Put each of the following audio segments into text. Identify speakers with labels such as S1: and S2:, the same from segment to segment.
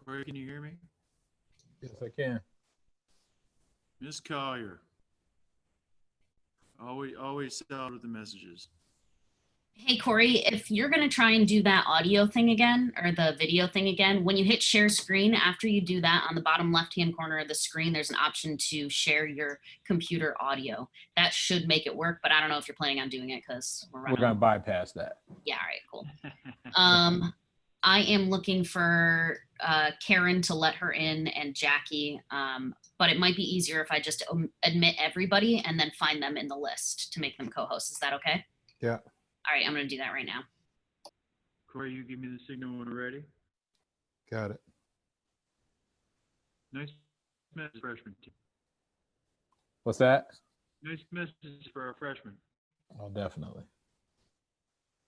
S1: Corey, can you hear me?
S2: Yes, I can.
S1: Miss Collier. Always solid with the messages.
S3: Hey, Corey, if you're going to try and do that audio thing again, or the video thing again, when you hit share screen, after you do that, on the bottom left-hand corner of the screen, there's an option to share your computer audio. That should make it work, but I don't know if you're planning on doing it because we're
S2: going to bypass that.
S3: Yeah, all right, cool. I am looking for Karen to let her in and Jackie, but it might be easier if I just admit everybody and then find them in the list to make them co-hosts. Is that okay?
S2: Yeah.
S3: All right, I'm going to do that right now.
S1: Corey, you give me the signal when we're ready.
S2: Got it.
S1: Nice message, freshman team.
S2: What's that?
S1: Nice message for our freshmen.
S2: Oh, definitely.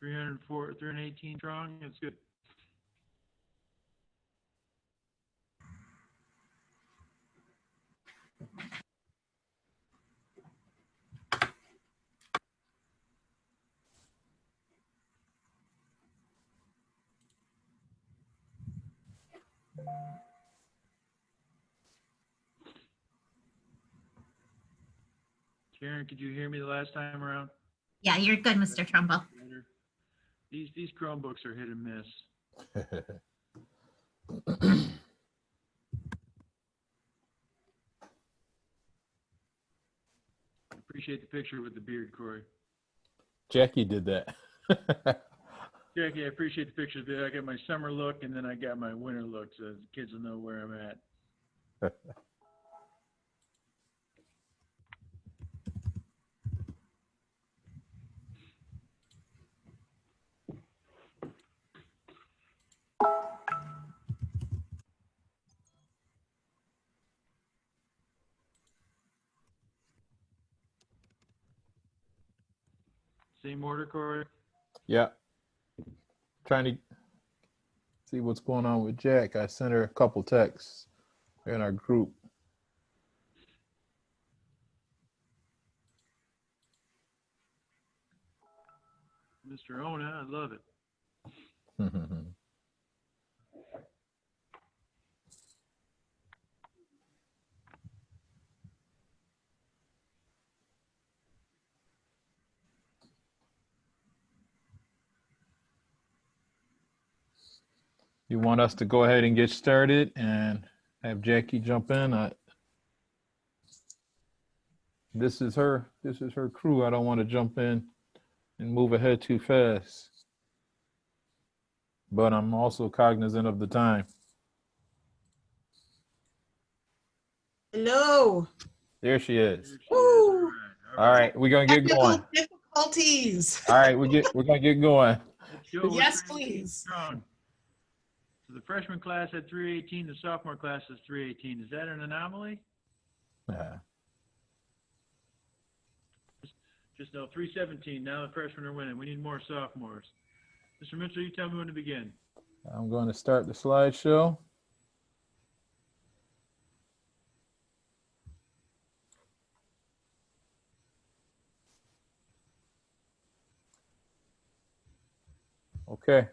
S1: 304, 318 strong. That's good. Karen, could you hear me the last time around?
S4: Yeah, you're good, Mr. Trumbull.
S1: These Chromebooks are hit and miss. Appreciate the picture with the beard, Corey.
S2: Jackie did that.
S1: Jackie, I appreciate the pictures. I got my summer look and then I got my winter look, so the kids will know where I'm at. Same order, Corey?
S2: Yeah. Trying to see what's going on with Jack. I sent her a couple texts in our group.
S1: Mr. Ona, I love it.
S2: You want us to go ahead and get started and have Jackie jump in? This is her crew. I don't want to jump in and move ahead too fast. But I'm also cognizant of the time.
S5: Hello.
S2: There she is.
S5: Woo.
S2: All right, we're gonna get going.
S5: Difficulties.
S2: All right, we're gonna get going.
S5: Yes, please.
S1: So the freshman class had 318, the sophomore class is 318. Is that an anomaly? Just no, 317. Now the freshmen are winning. We need more sophomores. Mr. Mitchell, you tell me when to begin.
S2: I'm going to start the slideshow. Okay,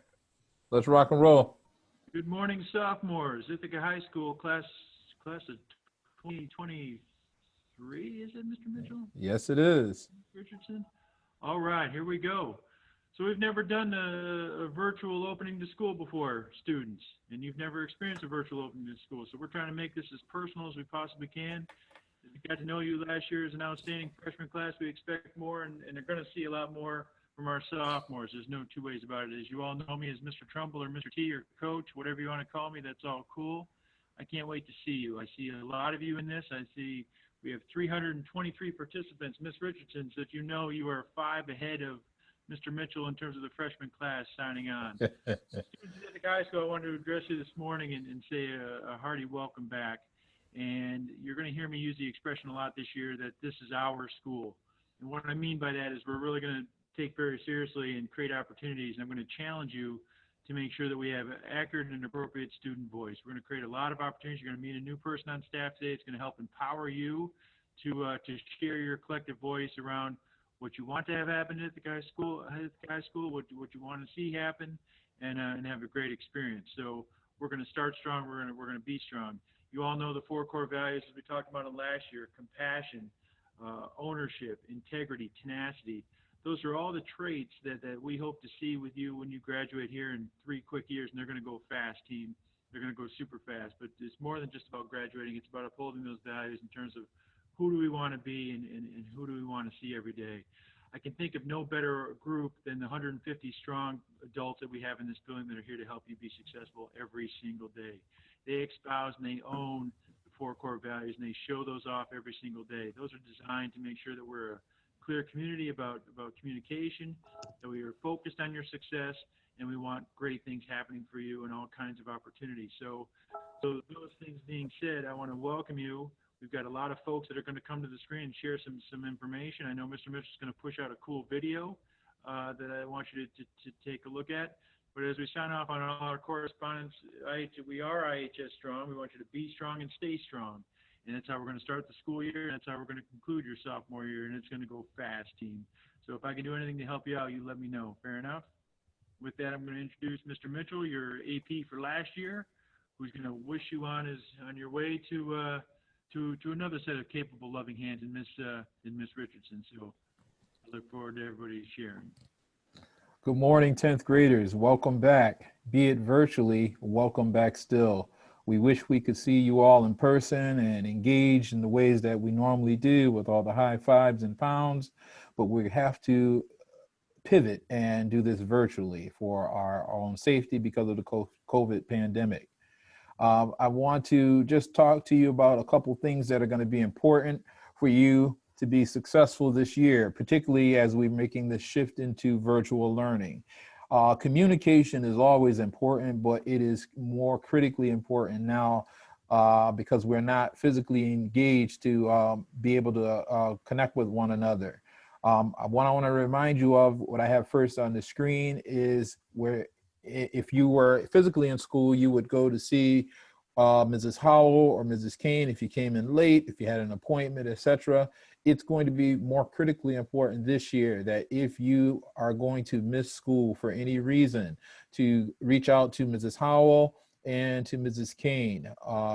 S2: let's rock and roll.
S1: Good morning, sophomores. Ithaca High School class of 2023, is it, Mr. Mitchell?
S2: Yes, it is.
S1: Richardson? All right, here we go. So we've never done a virtual opening to school before, students, and you've never experienced a virtual opening to school. So we're trying to make this as personal as we possibly can. We got to know you last year as an outstanding freshman class. We expect more, and they're going to see a lot more from our sophomores. There's no two ways about it. As you all know me as Mr. Trumbull or Mr. T or Coach, whatever you want to call me, that's all cool. I can't wait to see you. I see a lot of you in this. I see we have 323 participants. Miss Richardson, so that you know you are 5 ahead of Mr. Mitchell in terms of the freshman class signing on. Students at the high school, I wanted to address you this morning and say a hearty welcome back. And you're going to hear me use the expression a lot this year that this is our school. And what I mean by that is we're really going to take very seriously and create opportunities. And I'm going to challenge you to make sure that we have an accurate and appropriate student voice. We're going to create a lot of opportunities. You're going to meet a new person on staff today. It's going to help empower you to share your collective voice around what you want to have happen at the high school, what you want to see happen, and have a great experience. So we're going to start strong. We're going to be strong. You all know the 4 core values as we talked about it last year: compassion, ownership, integrity, tenacity. Those are all the traits that we hope to see with you when you graduate here in 3 quick years, and they're going to go fast, team. They're going to go super fast. But it's more than just about graduating. It's about upholding those values in terms of who do we want to be and who do we want to see every day. I can think of no better group than the 150 strong adults that we have in this building that are here to help you be successful every single day. They espouse and they own the 4 core values, and they show those off every single day. Those are designed to make sure that we're a clear community about communication, that we are focused on your success, and we want great things happening for you and all kinds of opportunities. So those things being said, I want to welcome you. We've got a lot of folks that are going to come to the screen and share some information. I know Mr. Mitchell is going to push out a cool video that I want you to take a look at. But as we sign off on all our correspondence, we are IHS Strong. We want you to be strong and stay strong. And that's how we're going to start the school year, and that's how we're going to conclude your sophomore year, and it's going to go fast, team. So if I can do anything to help you out, you let me know. Fair enough? With that, I'm going to introduce Mr. Mitchell, your AP for last year, who's going to wish you on your way to another set of capable, loving hands in Miss Richardson. So I look forward to everybody sharing.
S2: Good morning, 10th graders. Welcome back. Be it virtually, welcome back still. We wish we could see you all in person and engage in the ways that we normally do with all the high fives and pounds, but we have to pivot and do this virtually for our own safety because of the COVID pandemic. I want to just talk to you about a couple things that are going to be important for you to be successful this year, particularly as we're making this shift into virtual learning. Communication is always important, but it is more critically important now because we're not physically engaged to be able to connect with one another. What I want to remind you of, what I have first on the screen, is where if you were physically in school, you would go to see Mrs. Howell or Mrs. Kane if you came in late, if you had an appointment, etc. It's going to be more critically important this year that if you are going to miss school for any reason, to reach out to Mrs. Howell and to Mrs. Kane.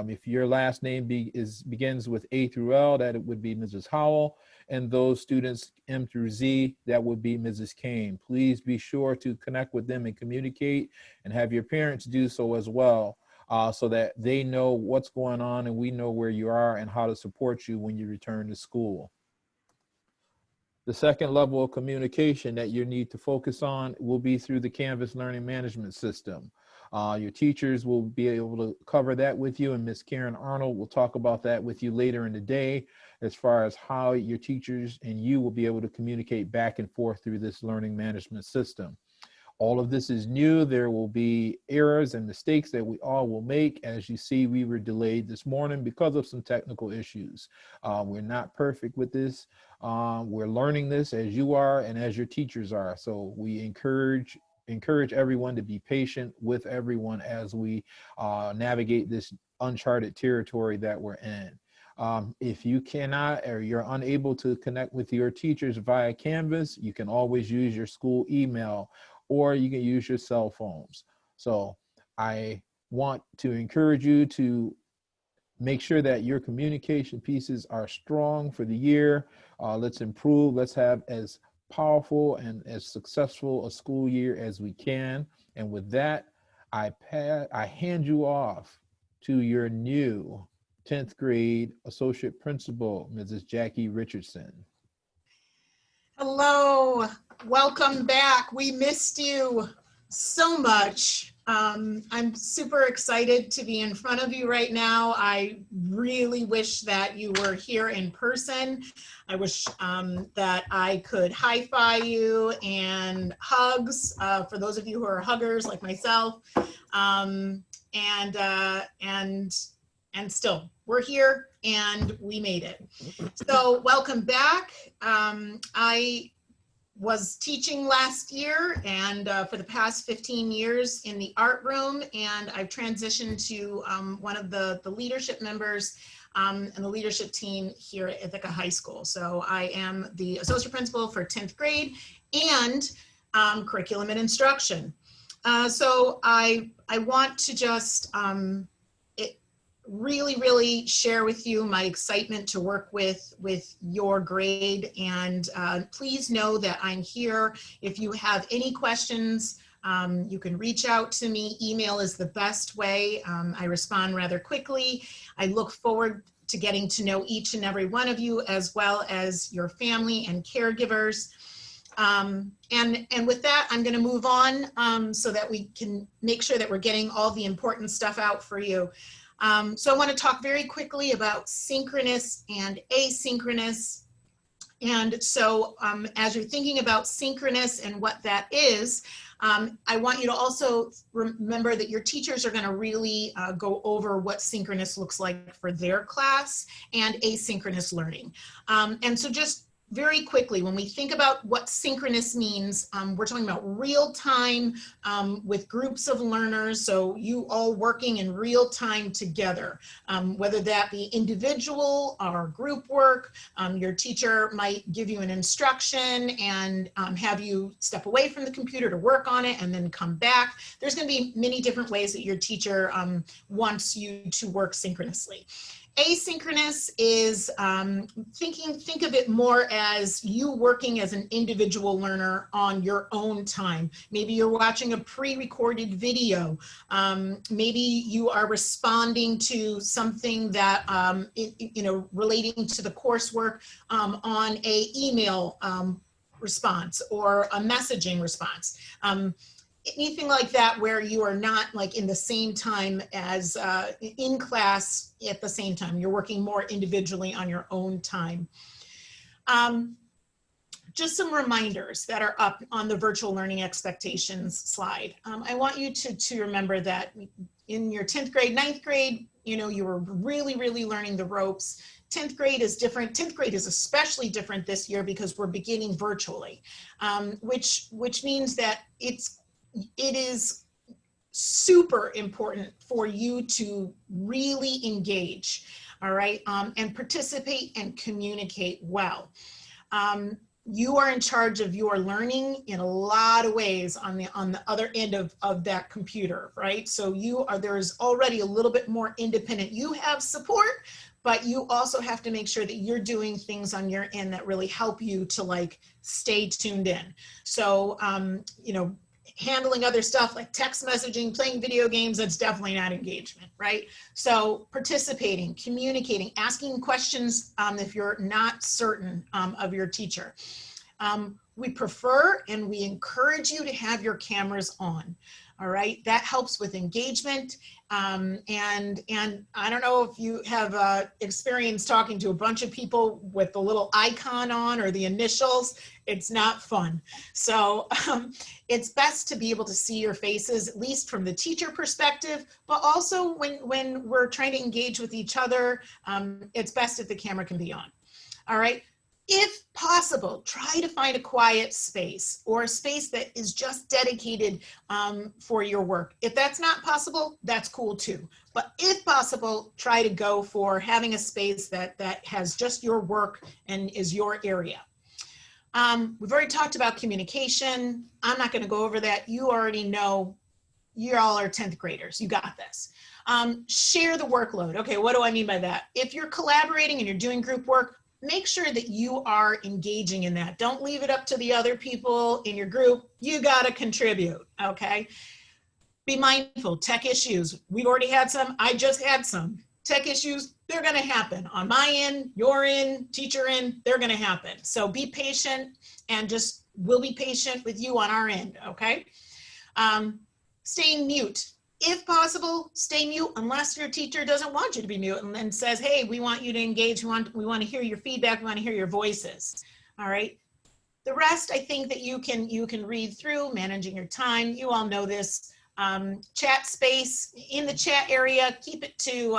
S2: If your last name begins with A through L, that it would be Mrs. Howell, and those students M through Z, that would be Mrs. Kane. Please be sure to connect with them and communicate, and have your parents do so as well, so that they know what's going on and we know where you are and how to support you when you return to school. The second level of communication that you need to focus on will be through the Canvas Learning Management System. Your teachers will be able to cover that with you, and Ms. Karen Arnold will talk about that with you later in the day as far as how your teachers and you will be able to communicate back and forth through this learning management system. All of this is new. There will be errors and mistakes that we all will make. As you see, we were delayed this morning because of some technical issues. We're not perfect with this. We're learning this as you are and as your teachers are. So we encourage everyone to be patient with everyone as we navigate this uncharted territory that we're in. If you cannot or you're unable to connect with your teachers via Canvas, you can always use your school email, or you can use your cell phones. So I want to encourage you to make sure that your communication pieces are strong for the year. Let's improve. Let's have as powerful and as successful a school year as we can. And with that, I hand you off to your new 10th grade associate principal, Mrs. Jackie Richardson.
S5: Hello, welcome back. We missed you so much. I'm super excited to be in front of you right now. I really wish that you were here in person. I wish that I could high-five you and hugs for those of you who are huggers like myself. And still, we're here and we made it. So welcome back. I was teaching last year and for the past 15 years in the art room, and I've transitioned to one of the leadership members and the leadership team here at Ithaca High School. So I am the associate principal for 10th grade and curriculum and instruction. So I want to just really share with you my excitement to work with your grade, and please know that I'm here. If you have any questions, you can reach out to me. Email is the best way. I respond rather quickly. I look forward to getting to know each and every one of you, as well as your family and caregivers. And with that, I'm going to move on so that we can make sure that we're getting all the important stuff out for you. So I want to talk very quickly about synchronous and asynchronous. And so as you're thinking about synchronous and what that is, I want you to also remember that your teachers are going to really go over what synchronous looks like for their class and asynchronous learning. And so just very quickly, when we think about what synchronous means, we're talking about real time with groups of learners. So you all working in real time together, whether that be individual or group work. Your teacher might give you an instruction and have you step away from the computer to work on it and then come back. There's going to be many different ways that your teacher wants you to work synchronously. Asynchronous is think of it more as you working as an individual learner on your own time. Maybe you're watching a pre-recorded video. Maybe you are responding to something that relating to the coursework on a email response or a messaging response. Anything like that where you are not like in the same time as in class at the same time. You're working more individually on your own time. Just some reminders that are up on the virtual learning expectations slide. I want you to remember that in your 10th grade, 9th grade, you were really learning the ropes. 10th grade is different. 10th grade is especially different this year because we're beginning virtually, which means that it is super important for you to really engage, all right, and participate and communicate well. You are in charge of your learning in a lot of ways on the other end of that computer, right? So there's already a little bit more independent. You have support, but you also have to make sure that you're doing things on your end that really help you to like stay tuned in. So, handling other stuff like text messaging, playing video games, that's definitely not engagement, right? So participating, communicating, asking questions if you're not certain of your teacher. We prefer and we encourage you to have your cameras on. All right, that helps with engagement. And I don't know if you have experience talking to a bunch of people with the little icon on or the initials. It's not fun. So it's best to be able to see your faces, at least from the teacher perspective, but also when we're trying to engage with each other, it's best if the camera can be on. All right. If possible, try to find a quiet space or a space that is just dedicated for your work. If that's not possible, that's cool too. But if possible, try to go for having a space that has just your work and is your area. We've already talked about communication. I'm not going to go over that. You already know, you all are 10th graders. You got this. Share the workload. Okay, what do I mean by that? If you're collaborating and you're doing group work, make sure that you are engaging in that. Don't leave it up to the other people in your group. You got to contribute, okay? Be mindful. Tech issues. We've already had some. I just had some. Tech issues, they're going to happen. On my end, your end, teacher end, they're going to happen. So be patient and we'll be patient with you on our end, okay? Staying mute. If possible, stay mute unless your teacher doesn't want you to be mute and then says, hey, we want you to engage. We want to hear your feedback. We want to hear your voices. All right. The rest, I think that you can read through, managing your time. You all know this. Chat space in the chat area, keep it to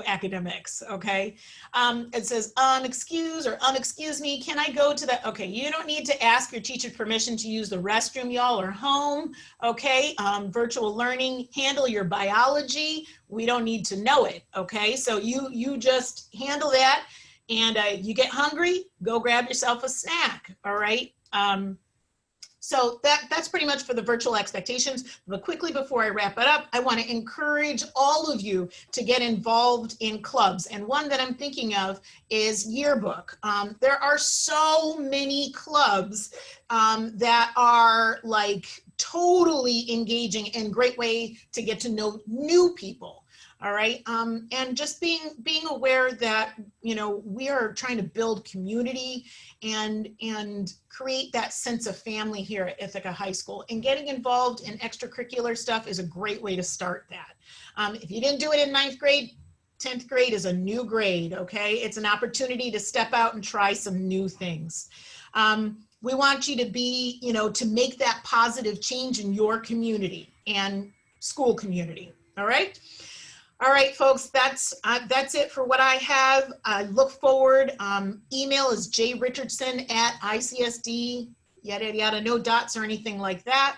S5: academics, okay? It says unexcused or unexcuse me, can I go to that? Okay, you don't need to ask your teacher permission to use the restroom, y'all are home, okay? Virtual learning, handle your biology. We don't need to know it, okay? So you just handle that, and you get hungry, go grab yourself a snack, all right? So that's pretty much for the virtual expectations. But quickly before I wrap it up, I want to encourage all of you to get involved in clubs. And one that I'm thinking of is yearbook. There are so many clubs that are like totally engaging and great way to get to know new people. All right. And just being aware that, you know, we are trying to build community and create that sense of family here at Ithaca High School, and getting involved in extracurricular stuff is a great way to start that. If you didn't do it in 9th grade, 10th grade is a new grade. Okay. It's an opportunity to step out and try some new things. We want you to be, you know, to make that positive change in your community and school community. All right. All right, folks, that's it for what I have. I look forward. Email is jrichardson@icsd, yada, yada, yada, no dots or anything like that.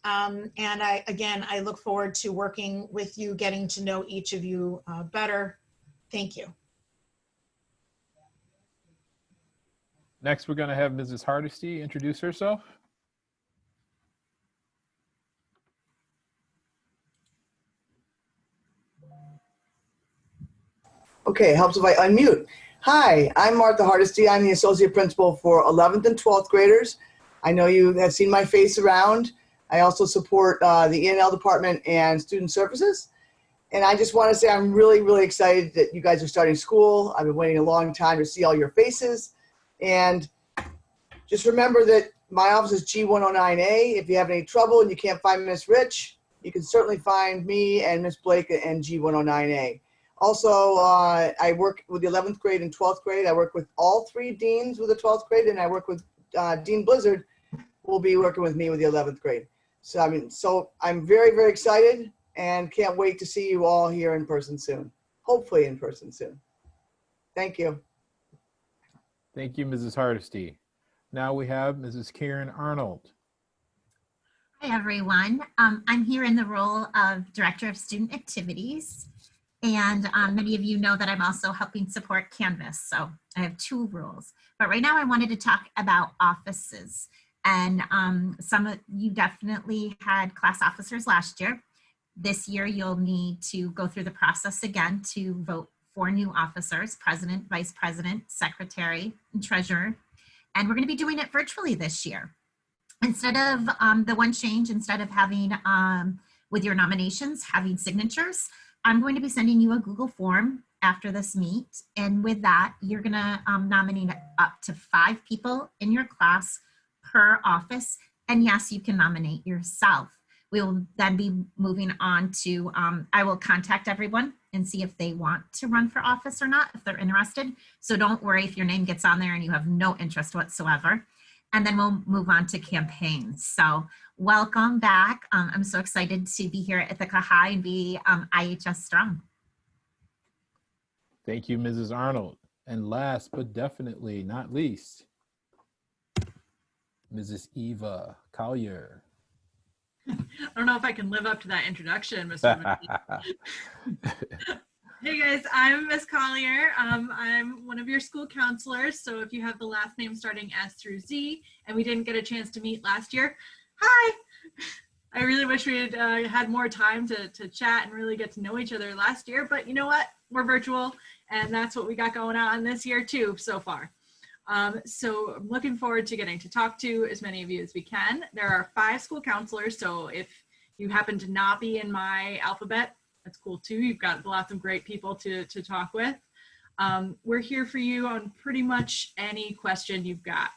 S5: And I look forward to working with you, getting to know each of you better. Thank you.
S2: Next, we're going to have Mrs. Hardesty introduce herself.
S6: Okay, helps if I unmute. Hi, I'm Martha Hardesty. I'm the associate principal for 11th and 12th graders. I know you have seen my face around. I also support the E&L department and student services. And I just want to say I'm really, really excited that you guys are starting school. I've been waiting a long time to see all your faces. And just remember that my office is G109A. If you have any trouble and you can't find Miss Rich, you can certainly find me and Miss Blake and G109A. Also, I work with the 11th grade and 12th grade. I work with all 3 deans with the 12th grade, and I work with Dean Blizzard, who will be working with me with the 11th grade. So I'm very, very excited and can't wait to see you all here in person soon. Hopefully in person soon. Thank you.
S2: Thank you, Mrs. Hardesty. Now we have Mrs. Karen Arnold.
S4: Hi, everyone. I'm here in the role of Director of Student Activities. And many of you know that I'm also helping support Canvas. So I have 2 roles. But right now I wanted to talk about offices. And some of you definitely had class officers last year. This year you'll need to go through the process again to vote 4 new officers: president, vice president, secretary, and treasurer. And we're going to be doing it virtually this year. Instead of the one change, instead of having with your nominations, having signatures, I'm going to be sending you a Google form after this meet. And with that, you're going to nominate up to 5 people in your class per office. And yes, you can nominate yourself. We will then be moving on to, I will contact everyone and see if they want to run for office or not, if they're interested. So don't worry if your name gets on there and you have no interest whatsoever. And then we'll move on to campaigns. So welcome back. I'm so excited to be here at Ithaca High and be IHS Strong.
S2: Thank you, Mrs. Arnold. And last but definitely not least, Mrs. Eva Collier.
S7: I don't know if I can live up to that introduction, Mr. Hey guys, I'm Miss Collier. I'm one of your school counselors. So if you have the last name starting S through Z and we didn't get a chance to meet last year, hi. I really wish we had had more time to chat and really get to know each other last year, but you know what? We're virtual and that's what we got going on this year too so far. So I'm looking forward to getting to talk to as many of you as we can. There are 5 school counselors, so if you happen to not be in my alphabet, that's cool too. You've got lots of great people to talk with. We're here for you on pretty much any question you've got.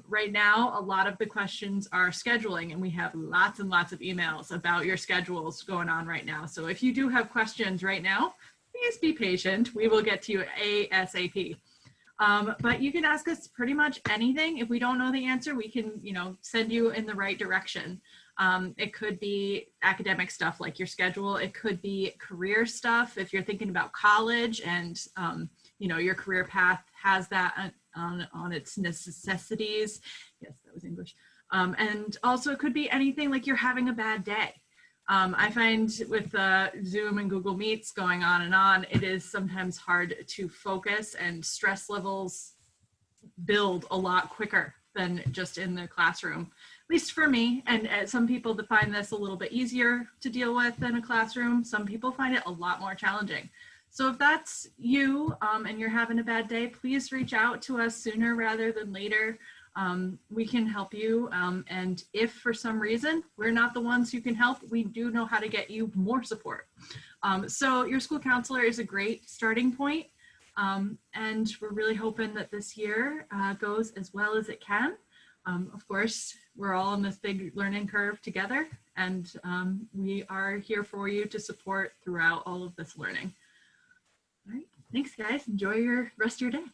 S7: Right now, a lot of the questions are scheduling, and we have lots and lots of emails about your schedules going on right now. So if you do have questions right now, please be patient. We will get to you ASAP. But you can ask us pretty much anything. If we don't know the answer, we can, send you in the right direction. It could be academic stuff like your schedule. It could be career stuff. If you're thinking about college and, your career path has that on its necessities. Yes, that was English. And also it could be anything like you're having a bad day. I find with Zoom and Google Meets going on, it is sometimes hard to focus and stress levels build a lot quicker than just in the classroom, at least for me. And some people find this a little bit easier to deal with than a classroom. Some people find it a lot more challenging. So if that's you and you're having a bad day, please reach out to us sooner rather than later. We can help you. And if for some reason we're not the ones who can help, we do know how to get you more support. So your school counselor is a great starting point. And we're really hoping that this year goes as well as it can. Of course, we're all on this big learning curve together, and we are here for you to support throughout all of this learning. All right, thanks guys. Enjoy your rest of your day.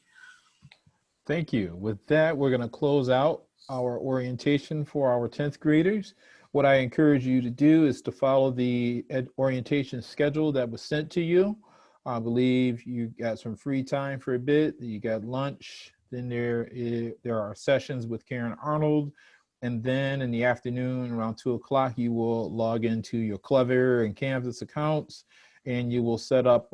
S2: Thank you. With that, we're going to close out our orientation for our 10th graders. What I encourage you to do is to follow the orientation schedule that was sent to you. I believe you got some free time for a bit. You got lunch. Then there are sessions with Karen Arnold. And then in the afternoon around 2 o'clock, you will log into your Clever and Canvas accounts, and you will set up,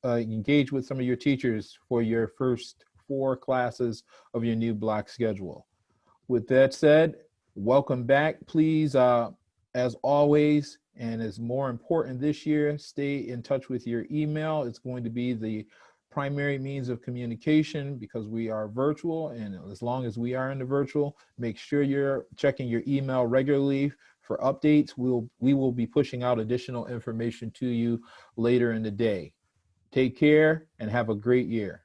S2: engage with some of your teachers for your first 4 classes of your new block schedule. With that said, welcome back. Please, as always, and is more important this year, stay in touch with your email. It's going to be the primary means of communication because we are virtual, and as long as we are in the virtual, make sure you're checking your email regularly for updates. We will be pushing out additional information to you later in the day. Take care and have a great year.